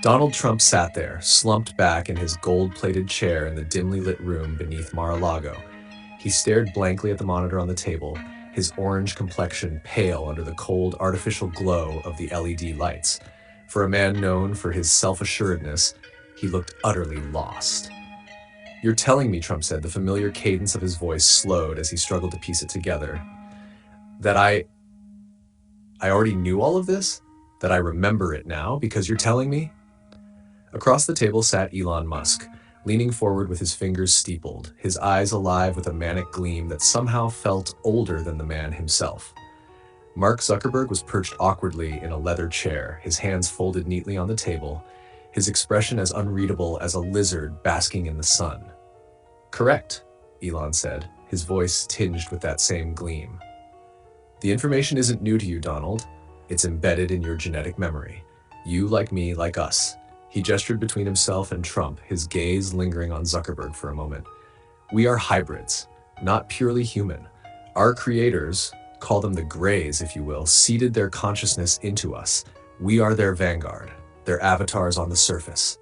Donald Trump sat there, slumped back in his gold-plated chair in the dimly lit room beneath Mar-a-Lago. He stared blankly at the monitor on the table, his orange complexion pale under the cold, artificial glow of the LED lights. For a man known for his self-assuredness, he looked utterly lost. "You're telling me," Trump said, the familiar cadence of his voice slowed as he struggled to piece it together, "that I already knew all of this? That I remember it now because you're telling me?" Across the table sat Elon Musk, leaning forward with his fingers steepled, his eyes alive with a manic gleam that somehow felt older than the man himself. Mark Zuckerberg was perched awkwardly in a leather chair, his hands folded neatly on the table, his expression as unreadable as a lizard basking in the sun. "Correct," Elon said, his voice tinged with that same gleam. "The information isn't new to you, Donald. It's embedded in your genetic memory. You, like me, like us." He gestured between himself and Trump, his gaze lingering on Zuckerberg for a moment. "We are hybrids, not purely human. Our creators, call them the Greys, if you will, seeded their consciousness into us. We are their vanguard, their avatars on the surface."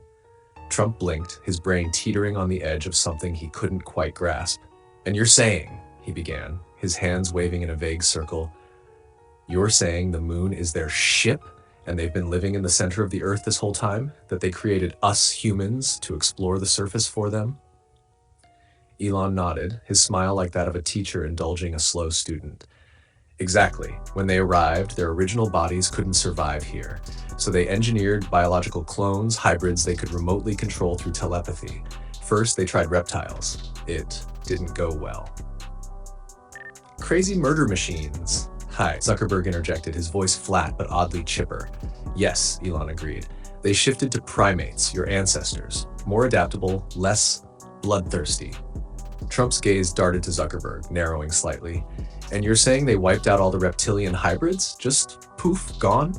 Trump blinked, his brain teetering on the edge of something he couldn't quite grasp. "And you're saying," he began, his hands waving in a vague circle, "you're saying the moon is their ship? And they've been living in the center of the earth this whole time? That they created us humans to explore the surface for them?" Elon nodded, his smile like that of a teacher indulging a slow student. "Exactly. When they arrived, their original bodies couldn't survive here. So they engineered biological clones, hybrids they could remotely control through telepathy. First, they tried reptiles. It didn't go well." "Crazy murder machines." "Hi," Zuckerberg interjected, his voice flat but oddly chipper. "Yes," Elon agreed. "They shifted to primates, your ancestors. More adaptable, less bloodthirsty." Trump's gaze darted to Zuckerberg, narrowing slightly. "And you're saying they wiped out all the reptilian hybrids? Just poof, gone?"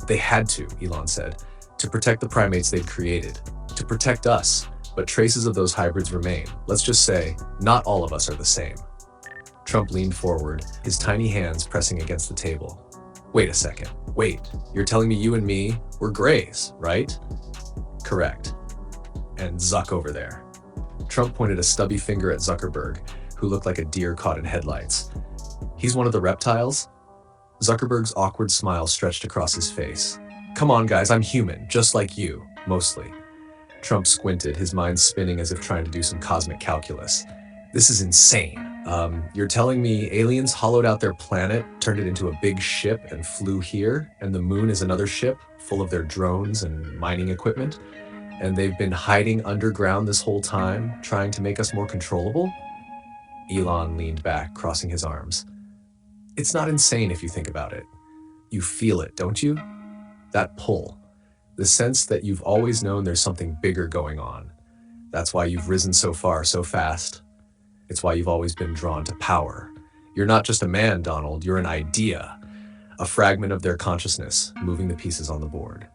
"They had to," Elon said, "to protect the primates they'd created. To protect us. But traces of those hybrids remain. Let's just say, not all of us are the same." Trump leaned forward, his tiny hands pressing against the table. "Wait a second. Wait, you're telling me you and me, we're Greys, right?" "Correct. And Zuck over there." Trump pointed a stubby finger at Zuckerberg, who looked like a deer caught in headlights. "He's one of the reptiles?" Zuckerberg's awkward smile stretched across his face. "Come on, guys, I'm human, just like you, mostly." Trump squinted, his mind spinning as if trying to do some cosmic calculus. "This is insane. You're telling me aliens hollowed out their planet, turned it into a big ship, and flew here, and the moon is another ship, full of their drones and mining equipment, and they've been hiding underground this whole time, trying to make us more controllable?" Elon leaned back, crossing his arms. "It's not insane if you think about it. You feel it, don't you? That pull. The sense that you've always known there's something bigger going on. That's why you've risen so far, so fast. It's why you've always been drawn to power. You're not just a man, Donald, you're an idea. A fragment of their consciousness, moving the pieces on the board."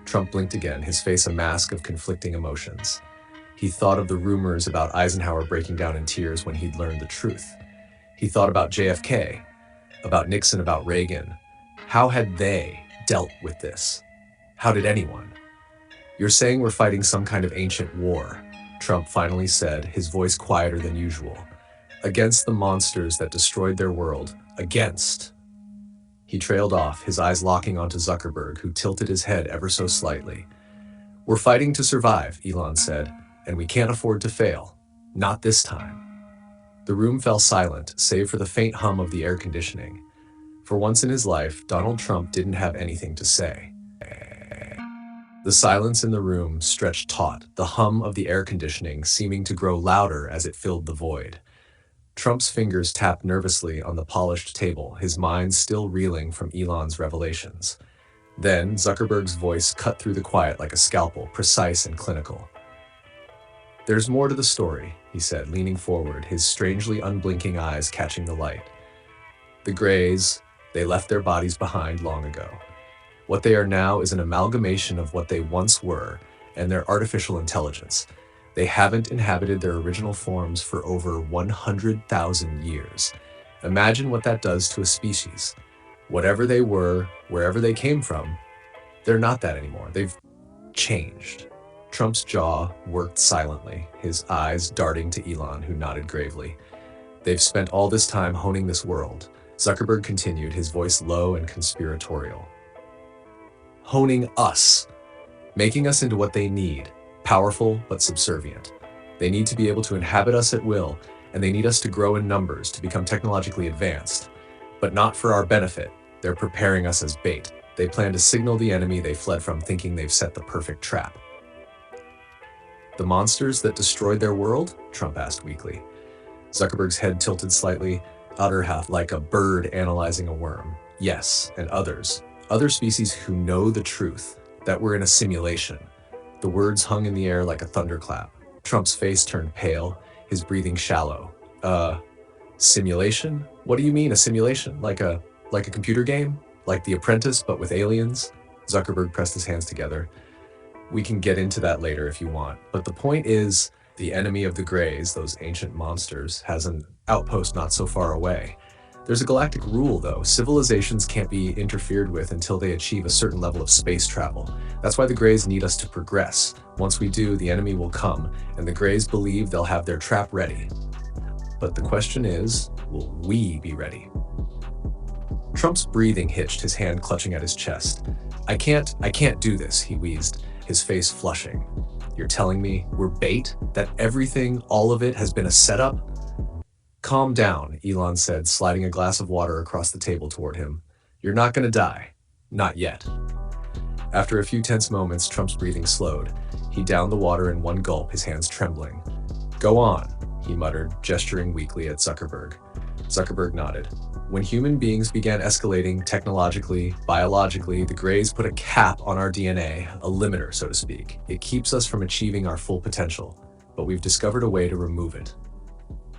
Trump blinked again, his face a mask of conflicting emotions. He thought of the rumors about Eisenhower breaking down in tears when he'd learned the truth. He thought about JFK, about Nixon, about Reagan. How had they dealt with this? How did anyone? "You're saying we're fighting some kind of ancient war," Trump finally said, his voice quieter than usual. "Against the monsters that destroyed their world. Against." He trailed off, his eyes locking onto Zuckerberg, who tilted his head ever so slightly. "We're fighting to survive," Elon said, "and we can't afford to fail. Not this time." The room fell silent, save for the faint hum of the air conditioning. For once in his life, Donald Trump didn't have anything to say. The silence in the room stretched taut, the hum of the air conditioning seeming to grow louder as it filled the void. Trump's fingers tapped nervously on the polished table, his mind still reeling from Elon's revelations. Then Zuckerberg's voice cut through the quiet like a scalpel, precise and clinical. "There's more to the story," he said, leaning forward, his strangely unblinking eyes catching the light. "The Greys, they left their bodies behind long ago. What they are now is an amalgamation of what they once were and their artificial intelligence. They haven't inhabited their original forms for over 100,000 years. Imagine what that does to a species. Whatever they were, wherever they came from, They're not that anymore. They've changed. Trump's jaw worked silently, his eyes darting to Elon, who nodded gravely. They've spent all this time honing this world. Zuckerberg continued, his voice low and conspiratorial. Honing us, making us into what they need, powerful but subservient. They need to be able to inhabit us at will, and they need us to grow in numbers, to become technologically advanced. But not for our benefit. They're preparing us as bait. They plan to signal the enemy they fled from, thinking they've set the perfect trap. The monsters that destroyed their world? Trump asked weakly. Zuckerberg's head tilted slightly, other half like a bird analyzing a worm. Yes, and others. Other species who know the truth, that we're in a simulation. The words hung in the air like a thunderclap. Trump's face turned pale, his breathing shallow. Simulation? What do you mean, a simulation? Like a computer game? Like The Apprentice, but with aliens? Zuckerberg pressed his hands together. We can get into that later if you want, but the point is, the enemy of the Greys, those ancient monsters, has an outpost not so far away. There's a galactic rule, though. Civilizations can't be interfered with until they achieve a certain level of space travel. That's why the Greys need us to progress. Once we do, the enemy will come, and the Greys believe they'll have their trap ready. But the question is, will we be ready? Trump's breathing hitched, his hand clutching at his chest. I can't do this, he wheezed, his face flushing. You're telling me we're bait? That everything, all of it, has been a setup? Calm down, Elon said, sliding a glass of water across the table toward him. You're not gonna die. Not yet. After a few tense moments, Trump's breathing slowed. He downed the water in one gulp, his hands trembling. Go on, he muttered, gesturing weakly at Zuckerberg. Zuckerberg nodded. When human beings began escalating technologically, biologically, the Greys put a cap on our DNA, a limiter, so to speak. It keeps us from achieving our full potential, but we've discovered a way to remove it.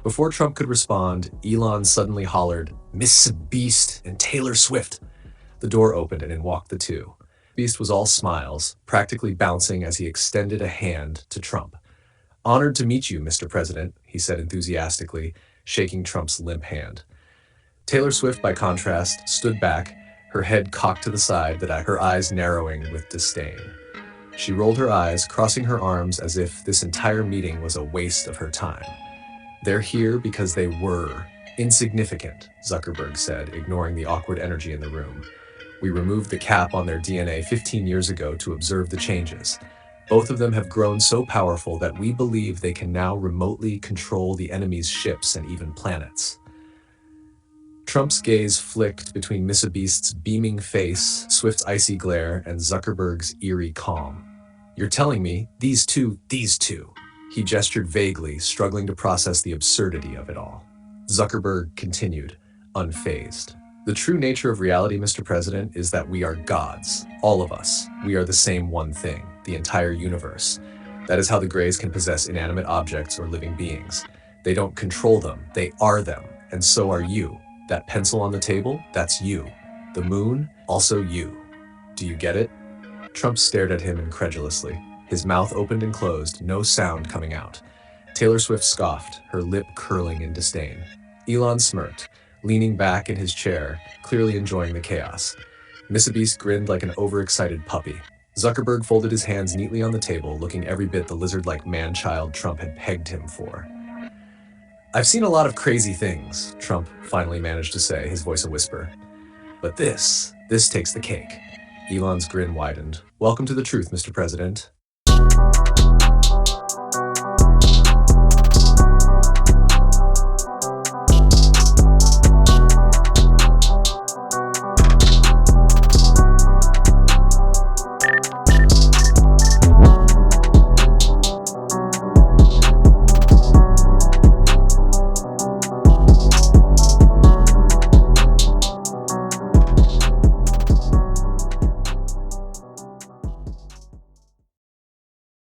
Before Trump could respond, Elon suddenly hollered, Miss Beast and Taylor Swift. The door opened and in walked the two. Beast was all smiles, practically bouncing as he extended a hand to Trump. Honored to meet you, Mr. President, he said enthusiastically, shaking Trump's limp hand. Taylor Swift, by contrast, stood back, her head cocked to the side, her eyes narrowing with disdain. She rolled her eyes, crossing her arms as if this entire meeting was a waste of her time. They're here because they were insignificant, Zuckerberg said, ignoring the awkward energy in the room. We removed the cap on their DNA 15 years ago to observe the changes. Both of them have grown so powerful that we believe they can now remotely control the enemy's ships and even planets. Trump's gaze flicked between Miss Beast's beaming face, Swift's icy glare, and Zuckerberg's eerie calm. You're telling me, these two. He gestured vaguely, struggling to process the absurdity of it all. Zuckerberg continued, unfazed. The true nature of reality, Mr. President, is that we are gods. All of us. We are the same one thing, the entire universe. That is how the Greys can possess inanimate objects or living beings. They don't control them, they are them, and so are you. That pencil on the table, that's you. The moon, also you. Do you get it? Trump stared at him incredulously. His mouth opened and closed, no sound coming out. Taylor Swift scoffed, her lip curling in disdain. Elon smirked, leaning back in his chair, clearly enjoying the chaos. Miss Beast grinned like an overexcited puppy. Zuckerberg folded his hands neatly on the table, looking every bit the lizard-like man-child Trump had pegged him for. I've seen a lot of crazy things, Trump finally managed to say, his voice a whisper. But this takes the cake. Elon's grin widened. Welcome to the truth, Mr. President.